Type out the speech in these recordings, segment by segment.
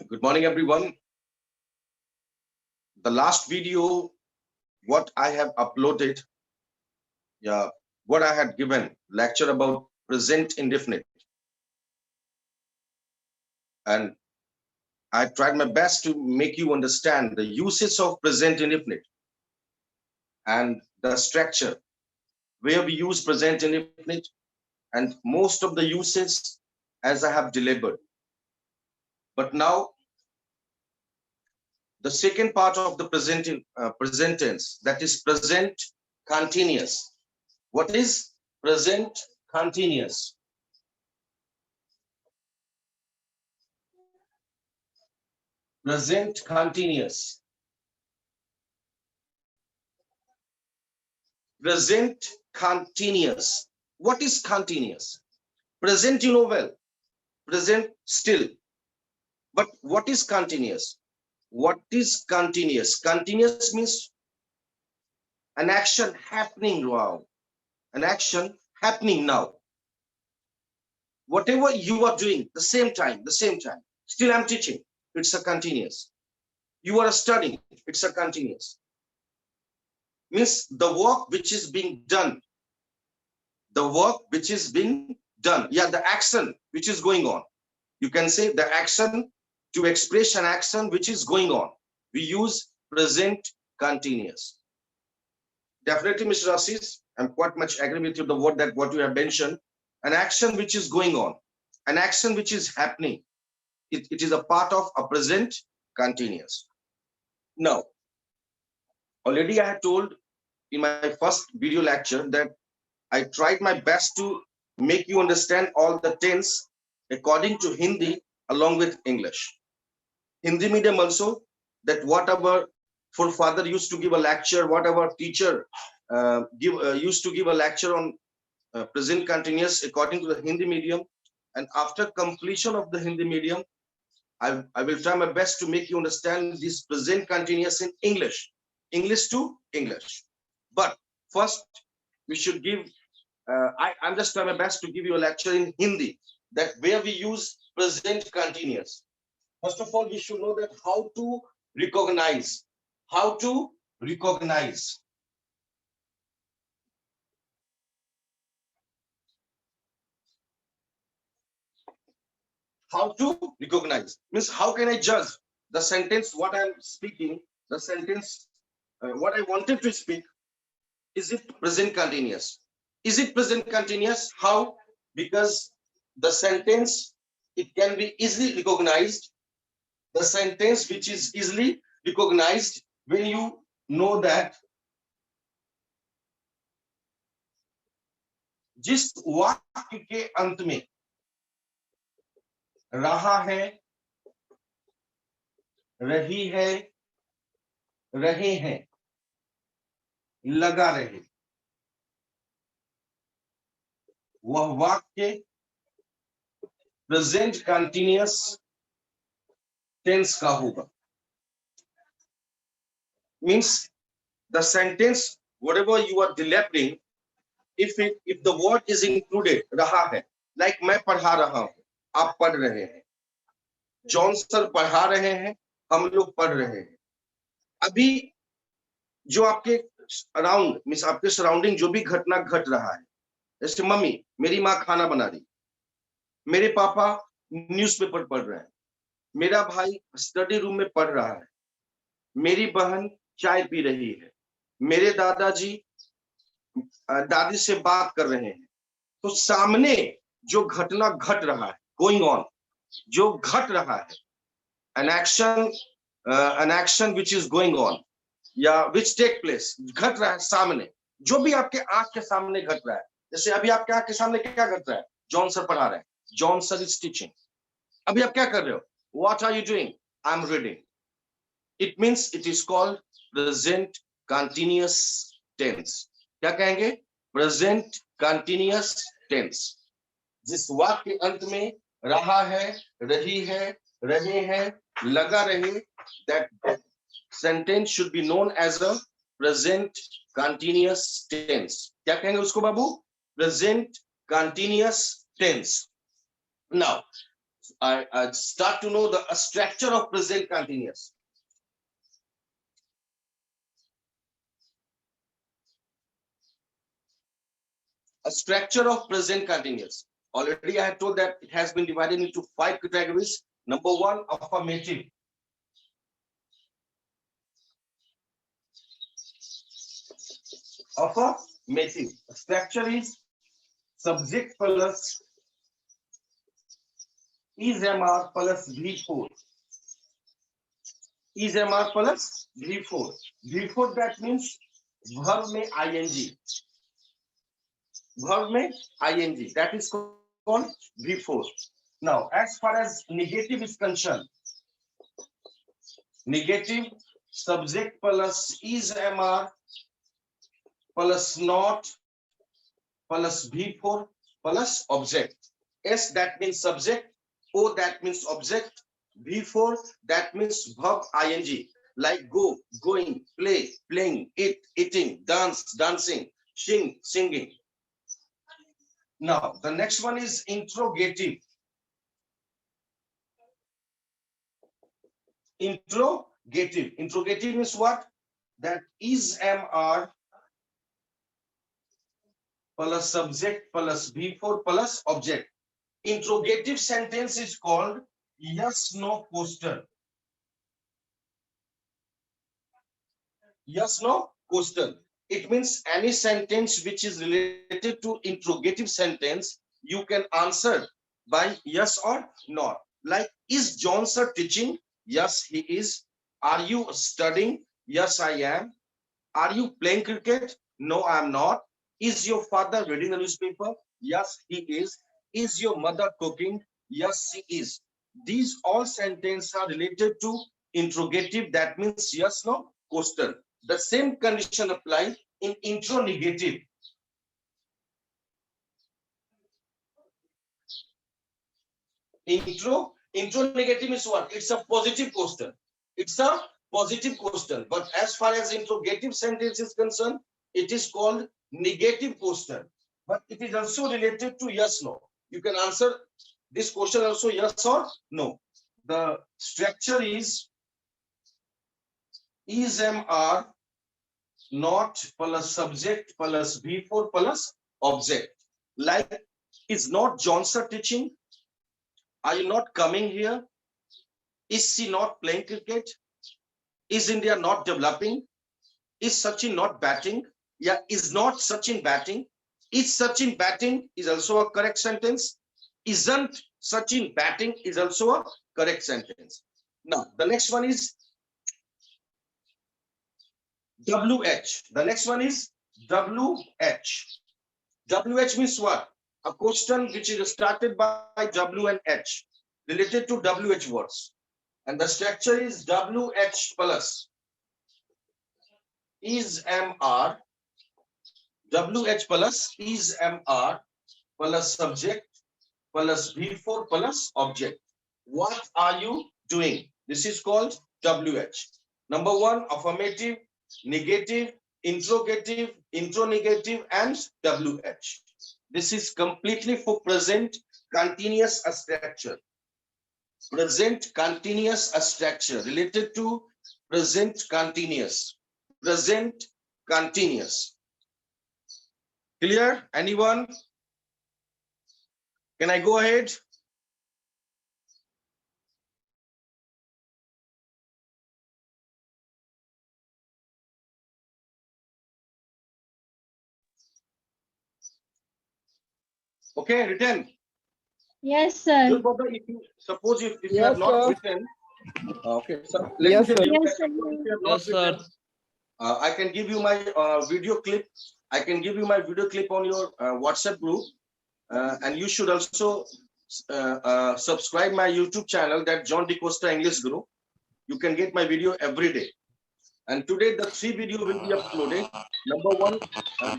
Good morning, everyone. The last video, what I have uploaded, what I had given lecture about present indefinite, and I tried my best to make you understand the uses of present indefinite and the structure where we use present indefinite, and most of the uses as I have delivered. But now, the second part of the present tense, that is present continuous. What is present continuous? Present continuous. Present continuous. What is continuous? Present, you know well. Present still. But what is continuous? What is continuous? Continuous means an action happening now. An action happening now. Whatever you are doing, the same time. Still I'm teaching. It's a continuous. You are studying. It's a continuous. Means the work which is being done. The work which is being done. Yeah, the action which is going on. You can say the action to express an action which is going on. We use present continuous. Definitely, Mr. Assis, I'm quite much agree with you the word that what you have mentioned. An action which is going on, an action which is happening. It is a part of a present continuous. Now, already I had told in my first video lecture that I tried my best to make you understand all the tense according to Hindi along with English. Hindi medium also, that whatever forefather used to give a lecture, whatever teacher used to give a lecture on present continuous according to the Hindi medium. And after completion of the Hindi medium, I will try my best to make you understand this present continuous in English. English to English. But first, we should give, I'm just trying my best to give you a lecture in Hindi, that where we use present continuous. First of all, we should know that how to recognize. How to recognize. How to recognize means how can I judge the sentence what I'm speaking, the sentence what I wanted to speak. Is it present continuous? Is it present continuous? How? Because the sentence, it can be easily recognized. The sentence which is easily recognized when you know that जिस वाक्य के अंत में रहा है, रही है, रहे हैं, लगा रहे, वह वाक्य प्रेजेंट कंटिन्यूअस टेंस का होगा. Means the sentence whatever you are delivering, if the word is included, रहा है, like मैं पढ़ा रहा हूं, आप पढ़ रहे हैं, जॉन सर पढ़ा रहे हैं, हम लोग पढ़ रहे हैं. अभी जो आपके अराउंड मीन्स आपके सराउंडिंग जो भी घटना घट रहा है, जैसे मम्मी, मेरी माँ खाना बना रही, मेरे पापा न्यूज़पेपर पढ़ रहे हैं, मेरा भाई स्टडी रूम में पढ़ रहा है, मेरी बहन चाय पी रही है, मेरे दादाजी दादी से बात कर रहे हैं. तो सामने जो घटना घट रहा है, गोइंग ऑन, जो घट रहा है, an action which is going on या which take place, घट रहा है सामने, जो भी आपके आंख के सामने घट रहा है. जैसे अभी आपके आंख के सामने क्या घट रहा है? जॉन सर पढ़ा रहे हैं, जॉन सर इज टीचिंग. अभी आप क्या कर रहे हो? What are you doing? I'm reading. It means it is called present continuous tense. क्या कहेंगे? Present continuous tense. जिस वाक्य के अंत में रहा है, रही है, रहे हैं, लगा रहे, that sentence should be known as a present continuous tense. क्या कहेंगे उसको बाबू? Present continuous tense. Now, I start to know the structure of present continuous. A structure of present continuous. Already I had told that it has been divided into 5 categories. Number 1, affirmative. Affirmative. Structure is subject plus is MR plus V4. Is MR plus V4. V4 that means verb में ing. Verb में ing. That is called V4. Now, as far as negative is concerned, negative subject plus is MR plus not plus V4 plus object. S that means subject, O that means object, V4 that means verb ing, like go, going, play, playing, eat, eating, dance, dancing, sing, singing. Now, the next one is interrogative. Interrogative. Interrogative means what? That is MR plus subject plus V4 plus object. Interrogative sentence is called yes no question. Yes no question. It means any sentence which is related to interrogative sentence, you can answer by yes or not. Like, is John sir teaching? Yes, he is. Are you studying? Yes, I am. Are you playing cricket? No, I am not. Is your father reading the newspaper? Yes, he is. Is your mother cooking? Yes, she is. These all sentences are related to interrogative. That means yes, no, question. The same condition applies in interrogative. Interrogative is what? It's a positive question. It's a positive question. But as far as interrogative sentence is concerned, it is called negative question. But it is also related to yes, no. You can answer this question also yes or no. The structure is MR not plus subject plus V4 plus object. Like, is not Johnson teaching? Are you not coming here? Is she not playing cricket? Is India not developing? Is Sachin not batting? Yeah, is not Sachin batting? Is Sachin batting is also a correct sentence. Isn't Sachin batting is also a correct sentence. Now, the next one is WH. The next one is WH. WH means what? A question which is started by W and H, related to WH words. And the structure is WH plus is MR. WH plus is MR plus subject plus V4 plus object. What are you doing? This is called WH. Number 1, affirmative, negative, interrogative, interrogative, and WH. This is completely for present continuous structure. Present continuous structure related to present continuous. Present continuous. Clear? Anyone? Can I go ahead? Okay, written. Yes, sir. If you, suppose if you Yes, have not sir. written, okay, so Yes, let me tell sir. you Yes, that sir. if you have not Yes, sir. written, I can give you my video clip. I can give you my video clip on your WhatsApp group, and you should also subscribe my YouTube channel, that John DeCosta English Group. You can get my video every day. And today the 3 video will be uploaded. Number 1,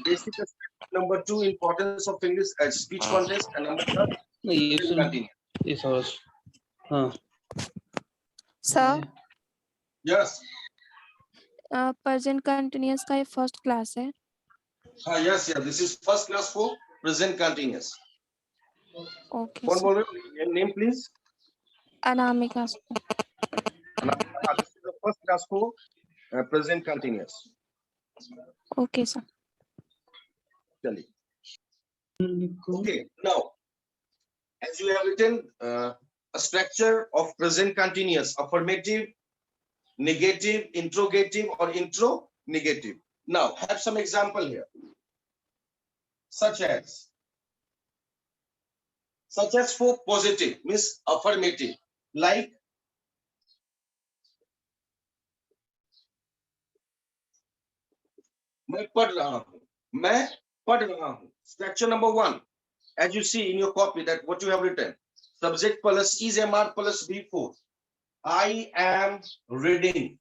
basic aspect. Number 2, importance of English as speech contest, and number 3, continue. Sir Yes. Present continuous का ये first class है. Yes, this is first class for present continuous. Okay One sir. more name, please. Anamika school. This is the first class for present continuous. Okay, sir. चलिए. Okay, now as you have written a structure of present continuous, affirmative, negative, interrogative, or intro-negative. Now have some example here, such as for positive means affirmative, like मैं पढ़ रहा हूं, मैं पढ़ रहा हूं. Structure number 1, as you see in your copy, that what you have written, subject plus is mr plus b4. I am reading.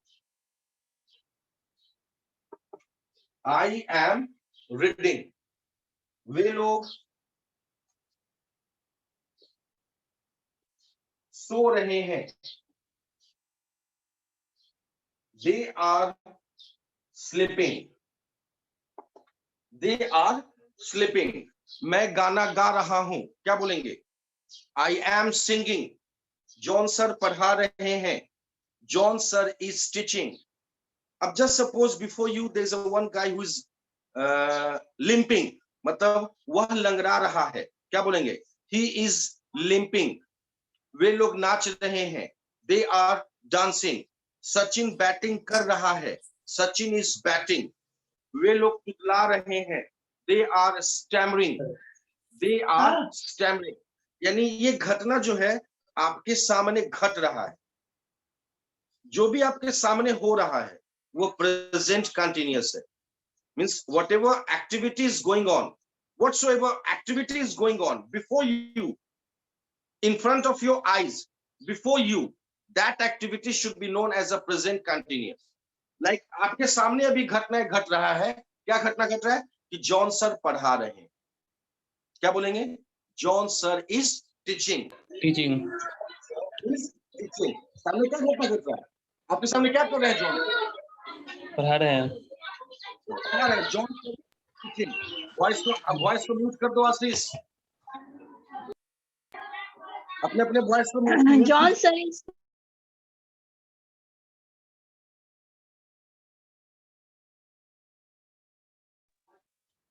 I am reading. वे लोग सो रहे हैं. They are sleeping. They are sleeping. मैं गाना गा रहा हूं. क्या बोलेंगे? I am singing. John sir पढ़ा रहे हैं. John sir is teaching. अब just suppose before you there is a one guy who is limping. मतलब वह लंगड़ा रहा है. क्या बोलेंगे? He is limping. वे लोग नाच रहे हैं. They are dancing. Sachin batting कर रहा है. Sachin is batting. वे लोग पिघला रहे हैं. They are stammering. They are stammering. यानी ये घटना जो है आपके सामने घट रहा है. जो भी आपके सामने हो रहा है वो प्रेजेंट कंटिन्यूअस है. Means whatever activity is going on, whatsoever activity is going on before you, in front of your eyes, before you, that activity should be known as a present continuous. Like आपके सामने अभी घटना घट रहा है. क्या घटना घट रहा है? कि जॉन सर पढ़ा रहे हैं. क्या बोलेंगे? John sir is teaching. Teaching. सामने क्या घटना घट रहा है? आपके सामने क्या कर रहे हैं? जॉन पढ़ा रहे हैं. John sir teaching. वॉइस को म्यूट कर दो आशीष. अपने अपने वॉइस को म्यूट. John sir is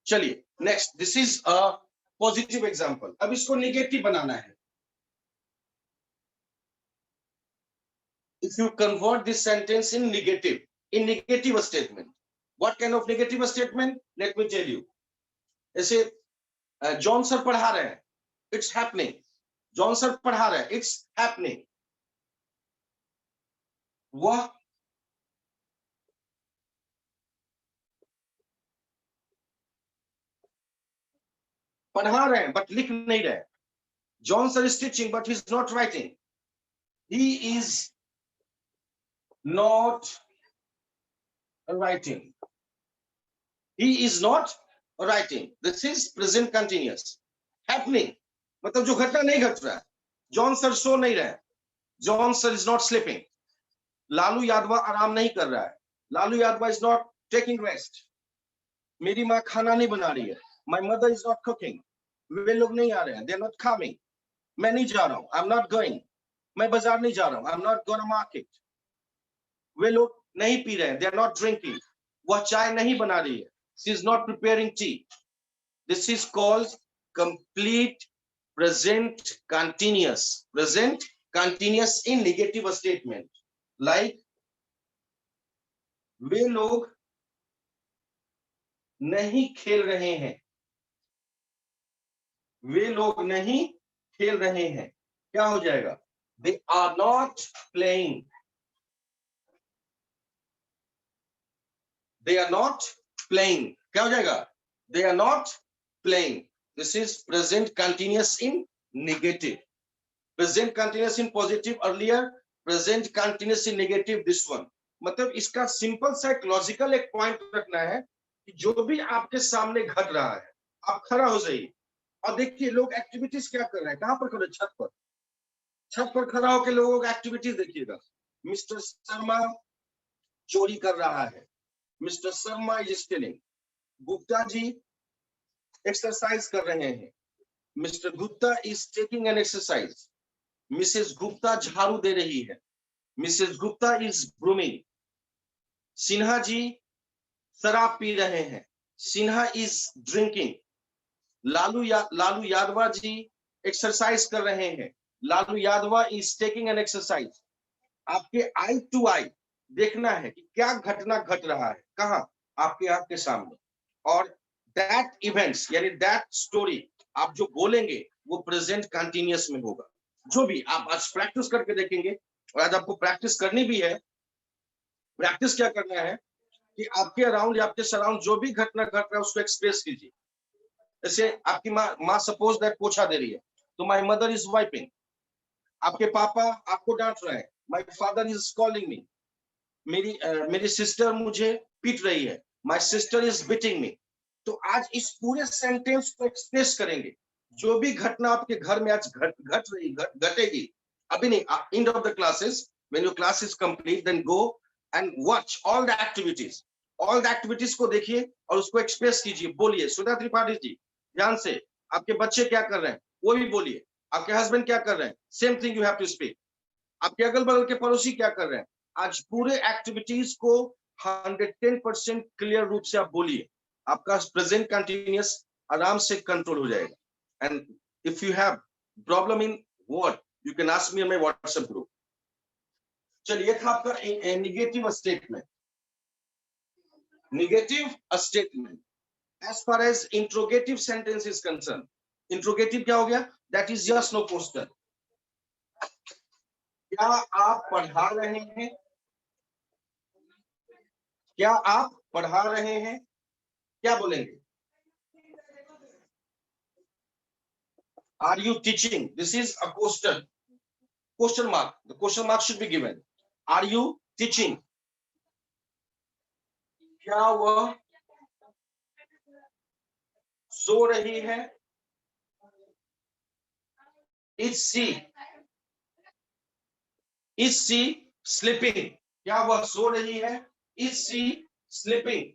चलिए next. This is a positive example. अब इसको नेगेटिव बनाना है. If you convert this sentence in negative statement, what kind of negative statement? Let me tell you. ऐसे जॉन सर पढ़ा रहे हैं. It's happening. John sir पढ़ा रहे हैं. It's happening. वह पढ़ा रहे हैं बट लिख नहीं रहे. John sir is teaching but he's not writing. He is not writing. He is not writing. This is present continuous. Happening. मतलब जो घटना नहीं घट रहा है. जॉन सर सो नहीं रहे. John sir is not sleeping. Lalu Yadav आराम नहीं कर रहा है. लालू यादवा is not taking rest. मेरी माँ खाना नहीं बना रही है. My mother is not cooking. वे लोग नहीं आ रहे हैं. They are not coming. मैं नहीं जा रहा हूँ. I'm not going. मैं बाजार नहीं जा रहा हूँ. I'm not going to market. वे लोग नहीं पी रहे हैं. They are not drinking. वह चाय नहीं बना रही है. She is not preparing tea. This is called complete present continuous. Present continuous in negative statement. Like वे लोग नहीं खेल रहे हैं. वे लोग नहीं खेल रहे हैं. क्या हो जाएगा? They are not playing. They are not playing. क्या हो जाएगा? They are not playing. This is present continuous in negative. Present continuous in positive earlier. Present continuous in negative this one. मतलब इसका सिंपल सा एक लॉजिकल एक point रखना है कि जो भी आपके सामने घट रहा है आप खड़ा हो जाइए और देखिए लोग एक्टिविटीज क्या कर रहे हैं. कहां पर खड़े? छत पर. छत पर खड़ा होकर लोगों का एक्टिविटीज देखिएगा. मिस्टर शर्मा चोरी कर रहा है. Mister Sharma is stealing. Gupta ji exercise कर रहे हैं. Mister Gupta is taking an exercise. Mrs Gupta झाड़ू दे रही है, Mrs Gupta is grooming. Sinha ji शराब पी रहे हैं, सिन्हा इज ड्रिंकिंग। लालू यादवा जी एक्सरसाइज कर रहे हैं, लालू यादवा इज टेकिंग एन एक्सरसाइज। आपके आई टू आई देखना है कि क्या घटना घट रहा है, कहां, आपके आंख के सामने। और दैट इवेंट्स यानी दैट स्टोरी आप जो बोलेंगे वो प्रेजेंट कंटिन्यूअस में होगा। जो भी आप आज प्रैक्टिस करके देखेंगे, और आज आपको प्रैक्टिस करनी भी है। प्रैक्टिस क्या करना है कि आपके अराउंड या आपके सराउंड जो भी घटना घट रहा है उसको एक्सप्रेस कीजिए। जैसे आपकी माँ सपोज दैट पोछा दे रही है, तो माय मदर इज वाइपिंग। आपके पापा आपको डांट रहे हैं, my father is calling me. मेरी सिस्टर मुझे पीट रही है, माय सिस्टर इज बीटिंग मी। तो आज इस पूरे सेंटेंस को एक्सप्रेस करेंगे। जो भी घटना आपके घर में आज घटेगी, अभी नहीं, end of the classes, when your class is complete, then go and watch all the activities. All the activities को देखिए और उसको एक्सप्रेस कीजिए, बोलिए। सुधा त्रिपाठी जी ध्यान से, आपके बच्चे क्या कर रहे हैं वो भी बोलिए, आपके हस्बैंड क्या कर रहे हैं, same thing you have to speak. आपके अगल बगल के पड़ोसी क्या कर रहे हैं, आज पूरे एक्टिविटीज को 110% क्लियर रूप से आप बोलिए। आपका प्रेजेंट कंटिन्यूअस आराम से कंट्रोल हो जाएगा। And if you have problem in word, you can ask me in my WhatsApp group. चलिए, था आपका negative statement. Negative statement as far as interrogative sentence is concerned, interrogative क्या हो गया, that is yes no question। क्या आप पढ़ा रहे हैं, क्या आप पढ़ा रहे हैं, क्या बोलेंगे, are you teaching, this is a question mark, the question mark should be given। are you teaching, क्या वह सो रही है, is she sleeping, क्या वह सो रही है, is she sleeping।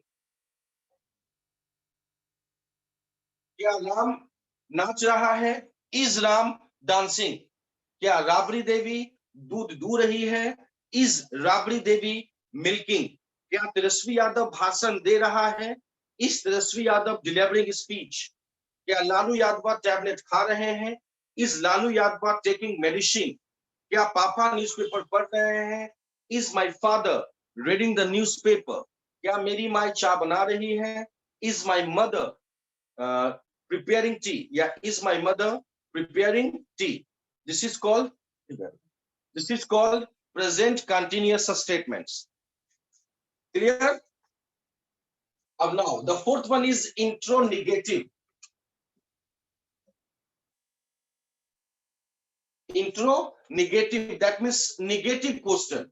क्या राम नाच रहा है, is राम डांसिंग। क्या राबड़ी देवी दूध दू रही है, is राबड़ी देवी मिल्किंग। क्या तेजस्वी यादव भाषण दे रहा है, is Tejashwi Yadav delivering speech. क्या लालू यादव टैबलेट खा रहे हैं, is Lalu Yadav taking medicine. क्या पापा न्यूज़पेपर पढ़ रहे हैं, is my father reading the newspaper। क्या मेरी माँ चाय बना रही है, is my mother preparing tea, या is my mother preparing tea। this is called present continuous statements। clear? Now the fourth one is intronegative। intronegative, that means negative question।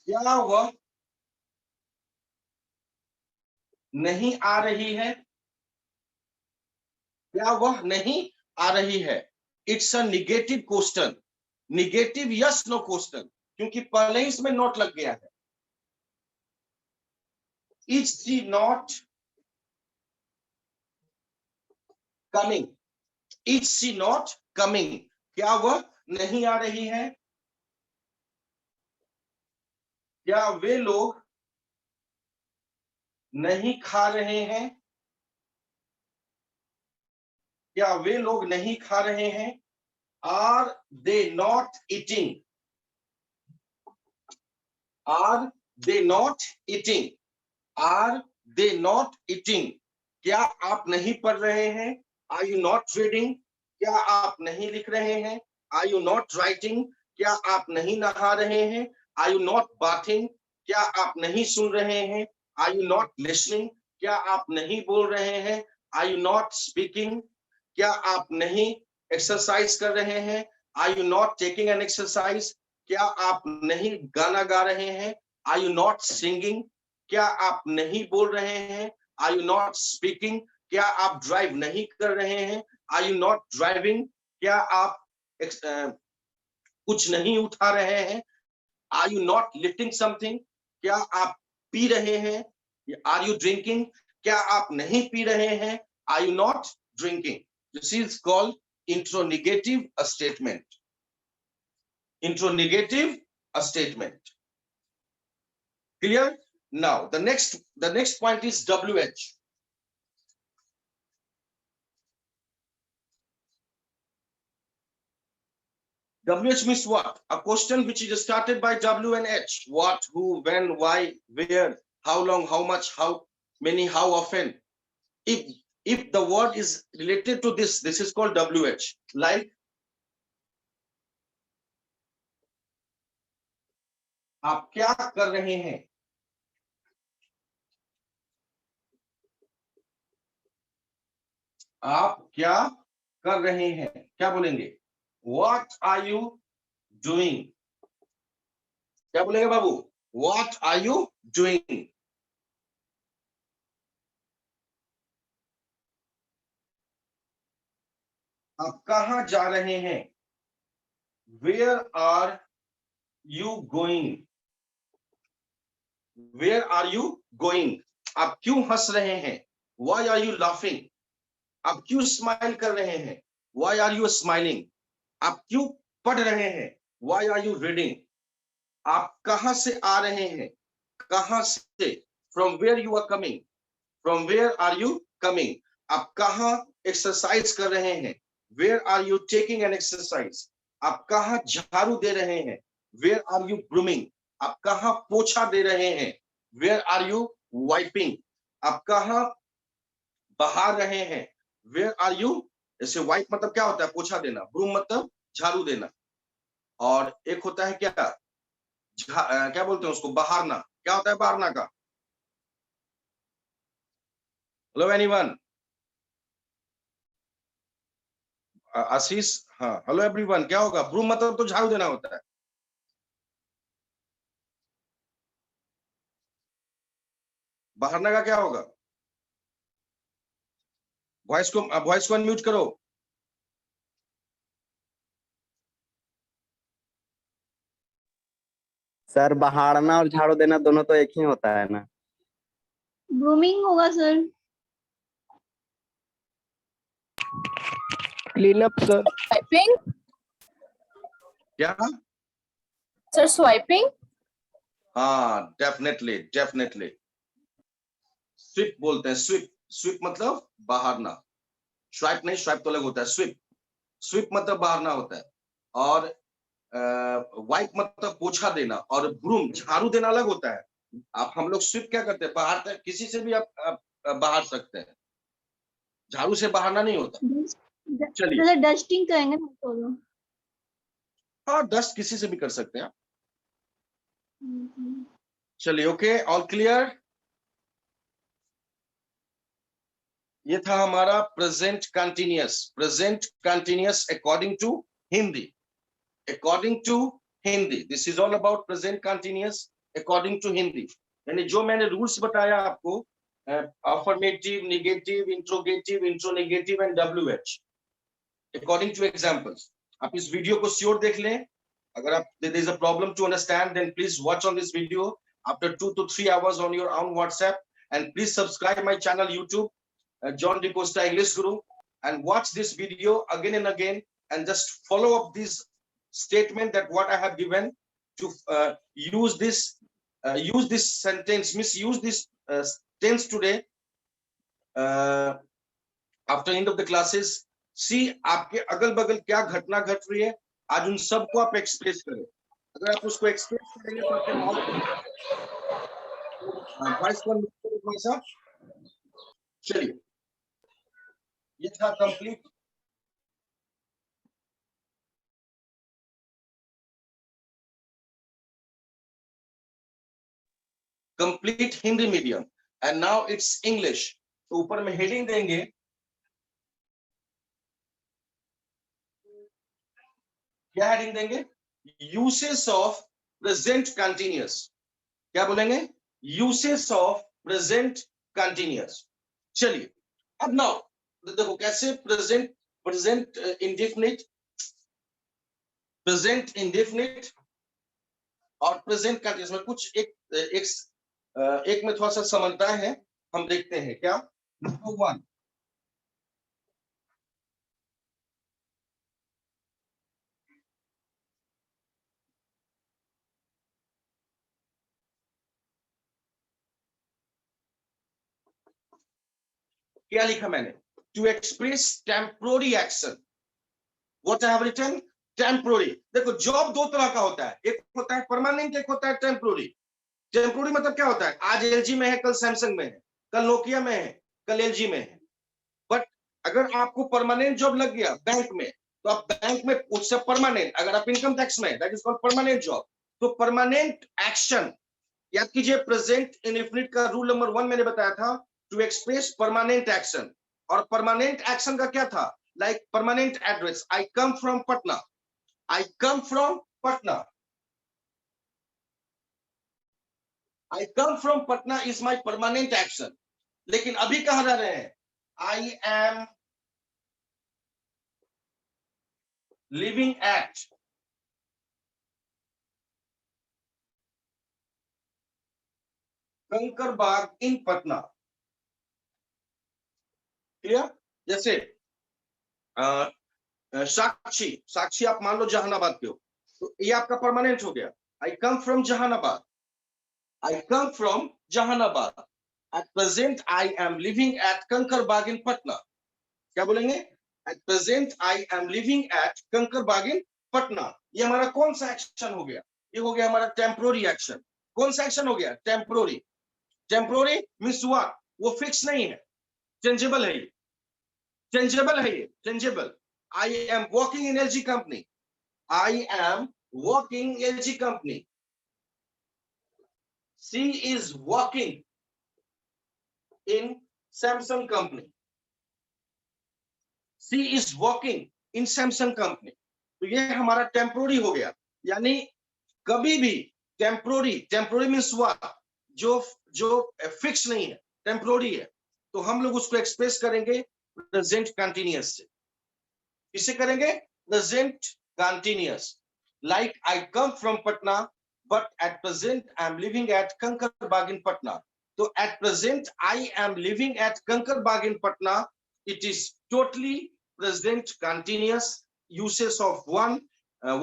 क्या वह नहीं आ रही है, क्या वह नहीं आ रही है। It's a negative question, negative yes no question, क्योंकि पहले ही इसमें नोट लग गया है। Is she not coming, is she not coming, क्या वह नहीं आ रही है। क्या वे लोग नहीं खा रहे हैं, क्या वे लोग नहीं खा रहे हैं। Are they not eating, are they not eating, are they not eating. क्या आप नहीं पढ़ रहे हैं, आर यू नॉट रीडिंग। क्या आप नहीं लिख रहे हैं, आर यू नॉट राइटिंग। क्या आप नहीं नहा रहे हैं, आर यू नॉट बाथिंग। क्या आप नहीं सुन रहे हैं, आर यू नॉट लिसनिंग। क्या आप नहीं बोल रहे हैं, आर यू नॉट स्पीकिंग। क्या आप नहीं एक्सरसाइज कर रहे हैं, are you not taking an exercise. क्या आप नहीं गाना गा रहे हैं, आर यू नॉट सिंगिंग। क्या आप नहीं बोल रहे हैं, आर यू नॉट स्पीकिंग। क्या आप ड्राइव नहीं कर रहे हैं, आर यू नॉट ड्राइविंग। क्या आप कुछ नहीं उठा रहे हैं, are you not lifting something. क्या आप पी रहे हैं, आर यू ड्रिंकिंग। क्या आप नहीं पी रहे हैं, are you not drinking. This is called intronegative a statement. Intronegative a statement. Clear? Now the next point is WH. WH means what? A question which is started by W and H. What, who, when, why, where, how long, how much, how many, how often. If the word is related to this is called WH. Like, आप क्या कर रहे हैं? आप क्या कर रहे हैं? क्या बोलेंगे? What are you doing? क्या बोलेंगे बाबू? What are you doing? आप कहां जा रहे हैं? Where are you going? Where are you going? आप क्यों हंस रहे हैं? Why are you laughing? आप क्यों स्माइल कर रहे हैं? Why are you smiling? आप क्यों पढ़ रहे हैं? Why are you reading? आप कहां से आ रहे हैं? कहां से? From where you are coming? From where are you coming? आप कहां एक्सरसाइज कर रहे हैं? Where are you taking an exercise? आप कहां झाड़ू दे रहे हैं? Where are you brooming? आप कहां पोछा दे रहे हैं? Where are you wiping? आप कहां बहा रहे हैं? Where are you? जैसे वाइप मतलब क्या होता है? पोछा देना। ब्रूम मतलब झाड़ू देना। और एक होता है क्या? क्या बोलते हैं उसको? बहारना। क्या होता है बहारना का? Hello anyone? आशीष? हाँ, हेलो एवरीवन। क्या होगा? ब्रूम मतलब तो झाड़ू देना होता है। बहारना का क्या होगा? वॉइस को अनम्यूट करो। सर बहाड़ना और झाड़ू देना दोनों तो एक ही होता है ना? ग्रूमिंग होगा sir. Clean up sir. Swiping क्या? Sir, swiping. हाँ, डेफिनेटली डेफिनेटली। स्विप बोलते हैं। स्विप स्विप मतलब बहारना। स्वाइप नहीं, स्वाइप तो अलग होता है। स्विप स्विप मतलब बहारना होता है। और वाइप मतलब पोछा देना। और ब्रूम झाड़ू देना अलग होता है। आप हम लोग स्विप क्या करते हैं? बहारते हैं। किसी से भी आप बहार सकते हैं। झाड़ू से बहारना नहीं होता। चलिए, डस्टिंग करेंगे ना तो लोग। हाँ, डस्ट किसी से भी कर सकते हैं। चलिए, ओके, ऑल क्लियर? ये था हमारा present continuous. Present continuous according to Hindi. According to Hindi, this is all about present continuous according to Hindi. यानी जो मैंने रूल्स बताया आपको, affirmative, negative, interrogative, interronegative and WH according to examples. आप इस वीडियो को श्योर देख लें। अगर आप there is a problem to understand, then please watch on this video after 2 to 3 hours on your own WhatsApp, and please subscribe my channel YouTube, John DeCosta English Guru, and watch this video again and again, and just follow up this statement that what I have given to use this sentence, misuse this tense today after end of the classes. See, आपके अगल बगल क्या घटना घट रही है, आज उन सबको आप एक्सप्रेस करें। अगर आप उसको एक्सप्रेस करेंगे तो आपके वॉइस को। चलिए, ये था complete Hindi medium, and now it's English. तो ऊपर में हेडिंग देंगे, क्या हेडिंग देंगे? Uses of present continuous. क्या बोलेंगे? Uses of present continuous. चलिए, अब नाउ देखो कैसे प्रेजेंट इंडेफिनिट, प्रेजेंट इंडेफिनिट और प्रेजेंट कंटिन्यूअस में कुछ एक में थोड़ा सा समानता है। हम देखते हैं क्या। नंबर 1, क्या लिखा मैंने? To express temporary action. What I have written? Temporary. देखो जॉब दो तरह का होता है, एक होता है परमानेंट, एक होता है टेम्पोररी. टेम्पोररी मतलब क्या होता है? आज एलजी में है, कल सैमसंग में है, कल नोकिया में है, कल एलजी में है. बट अगर आपको परमानेंट जॉब लग गया बैंक में, तो आप बैंक में उससे परमानेंट, अगर आप इनकम टैक्स में, that is called permanent job. तो परमानेंट एक्शन, याद कीजिए प्रेजेंट इंडेफिनिट का रूल नंबर 1 मैंने बताया था, टू एक्सप्रेस परमानेंट एक्शन. और परमानेंट एक्शन का क्या था? Like permanent address, I come from Patna, I come from Patna, I come from Patna is my permanent action. लेकिन अभी कहां रह रहे हैं? आई am living at Kankarbagh in Patna. Clear? जैसे साक्षी, साक्षी आप मान लो जहानाबाद के हो, तो ये आपका परमानेंट हो गया. I come from Jehanabad, I come from Jehanabad. At present I am living at Kankarbagh in Patna. क्या बोलेंगे? At present I am living at Kankarbagh in Patna. ये हमारा कौन सा एक्शन हो गया? ये हो गया हमारा टेम्पोररी एक्शन. कौन सा एक्शन हो गया? टेम्पोररी. Temporary means what? वो फिक्स नहीं है, चेंजेबल है. ये चेंजेबल है, ये changeable. I am working in LG company, I am working LG company. She is working in Samsung company. She is working in Samsung company. तो ये हमारा टेम्पोररी हो गया. यानी कभी भी टेम्पोररी, टेम्पोररी मीन्स व्हाट? जो जो फिक्स नहीं है, टेम्पोररी है, तो हम लोग उसको एक्सप्रेस करेंगे प्रेजेंट कंटिन्यूअस से. किससे करेंगे? Present continuous. Like I come from Patna, but at present I am living at Kankerbagh in Patna. So at present I am living at Kankerbagh in Patna. It is totally present continuous uses of one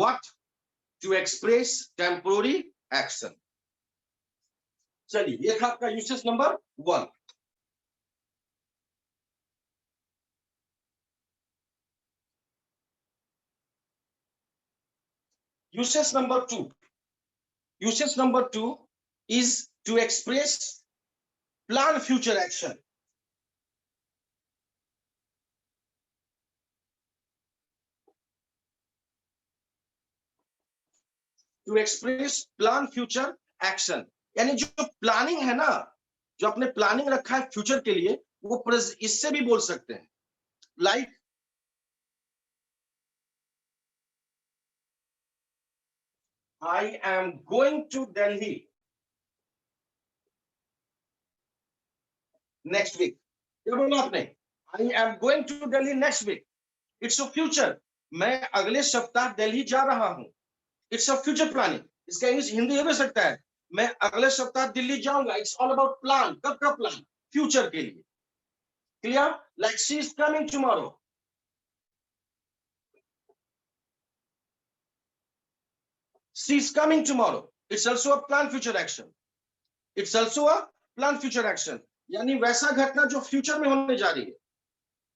what? To express temporary action. चलिए ये था आपका uses number 1. Uses number 2. Uses number 2 is to express plan future action. To express plan future action. यानी जो planning है ना, जो आपने प्लानिंग रखा है फ्यूचर के लिए, वो इससे भी बोल सकते हैं. Like I am going to Delhi next week. क्या बोला आपने? I am going to Delhi next week. It's a future. मैं अगले सप्ताह दिल्ली जा रहा हूं. It's a future planning. इसका इंग्लिश हिंदी हो सकता है, मैं अगले सप्ताह दिल्ली जाऊंगा. It's all about plan. कब का प्लान? फ्यूचर के लिए. Clear? Like she is coming tomorrow. She is coming tomorrow. It's also a planned future action. It's also a planned future action. यानी वैसा घटना जो फ्यूचर में होने जा रही है.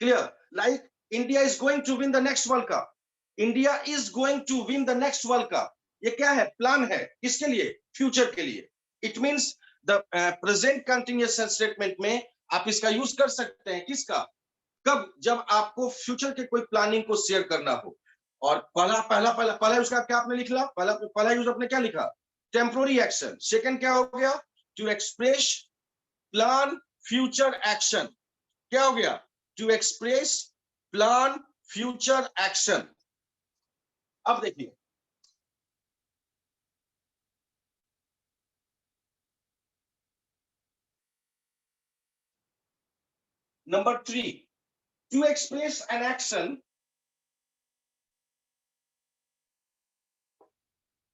Clear? Like India is going to win the next World Cup. India is going to win the next World Cup. ये क्या है? प्लान है. किसके लिए? फ्यूचर के लिए. It means the present continuous statement में आप इसका यूज कर सकते हैं. किसका? कब? जब आपको फ्यूचर के कोई प्लानिंग को शेयर करना हो. और पहला उसका क्या आपने लिखा? पहला यूज आपने क्या लिखा? Temporary action. सेकंड क्या हो गया? To express plan future action. क्या हो गया? To express plan future action. अब देखिए number 3, to express an action.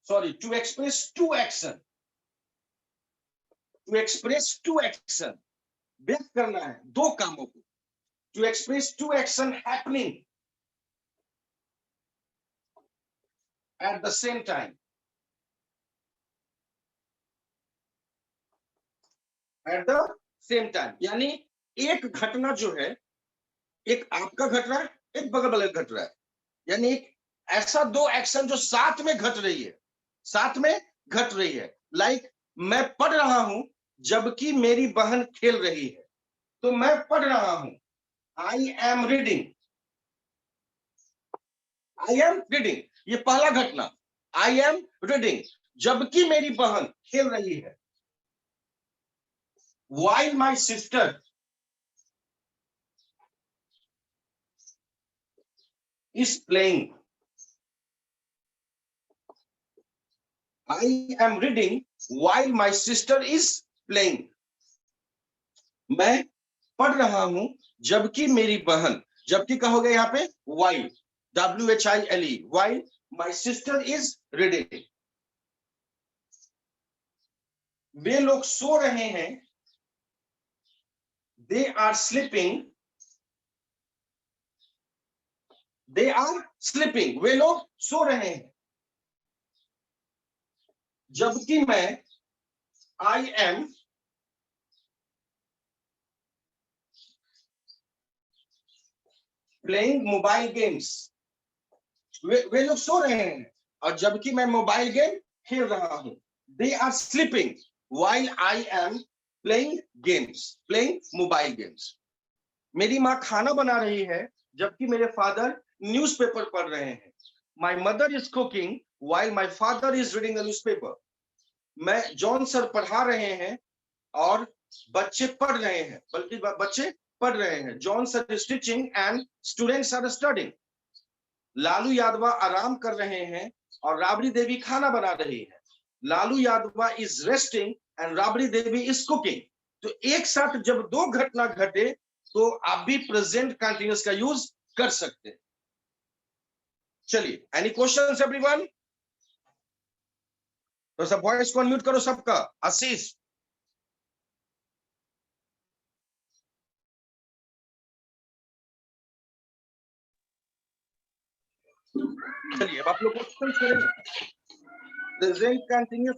Sorry, to express two action. To express two action. व्यक्त करना है दो कामों को. To express two action happening at the same time. At the same time. यानी एक घटना जो है, एक आपका घट रहा है, एक बगल वाले घट रहा है, यानी एक ऐसा दो एक्शन जो साथ में घट रही है, साथ में घट रही है। लाइक मैं पढ़ रहा हूं जबकि मेरी बहन खेल रही है, तो मैं पढ़ रहा हूं, I am reading, I am reading, ये पहला घटना, आई एम रीडिंग, जबकि मेरी बहन खेल रही है। While my sister is playing, I am reading while my sister is playing. मैं पढ़ रहा हूं जबकि मेरी बहन, जबकि कहोगे यहाँ पे while, WHILE, while my sister is reading. वे लोग सो रहे हैं, they are sleeping, they are sleeping, वे लोग सो रहे हैं, जबकि मैं I am playing mobile games, वे लोग सो रहे हैं और जबकि मैं मोबाइल गेम खेल रहा हूं। They are sleeping while I am playing games, playing mobile games. मेरी माँ खाना बना रही है जबकि मेरे फादर न्यूज़पेपर पढ़ रहे हैं। My mother is cooking while my father is reading a newspaper. मैं जॉन सर पढ़ा रहे हैं और बच्चे पढ़ रहे हैं, बल्कि बच्चे पढ़ रहे हैं। John sir is teaching and students are studying. Lalu Yadav आराम कर रहे हैं और राबड़ी देवी खाना बना रही है। लालू यादवा is resting and Rabri Devi is cooking. तो एक साथ जब दो घटना घटे तो आप भी प्रेजेंट कंटिन्यूअस का यूज कर सकते हैं। चलिए, एनी क्वेश्चंस एवरीवन? तो सब वॉइस को अनम्यूट करो सबका। आशीष, चलिए अब आप लोग क्वेश्चन करेंगे। Present continuous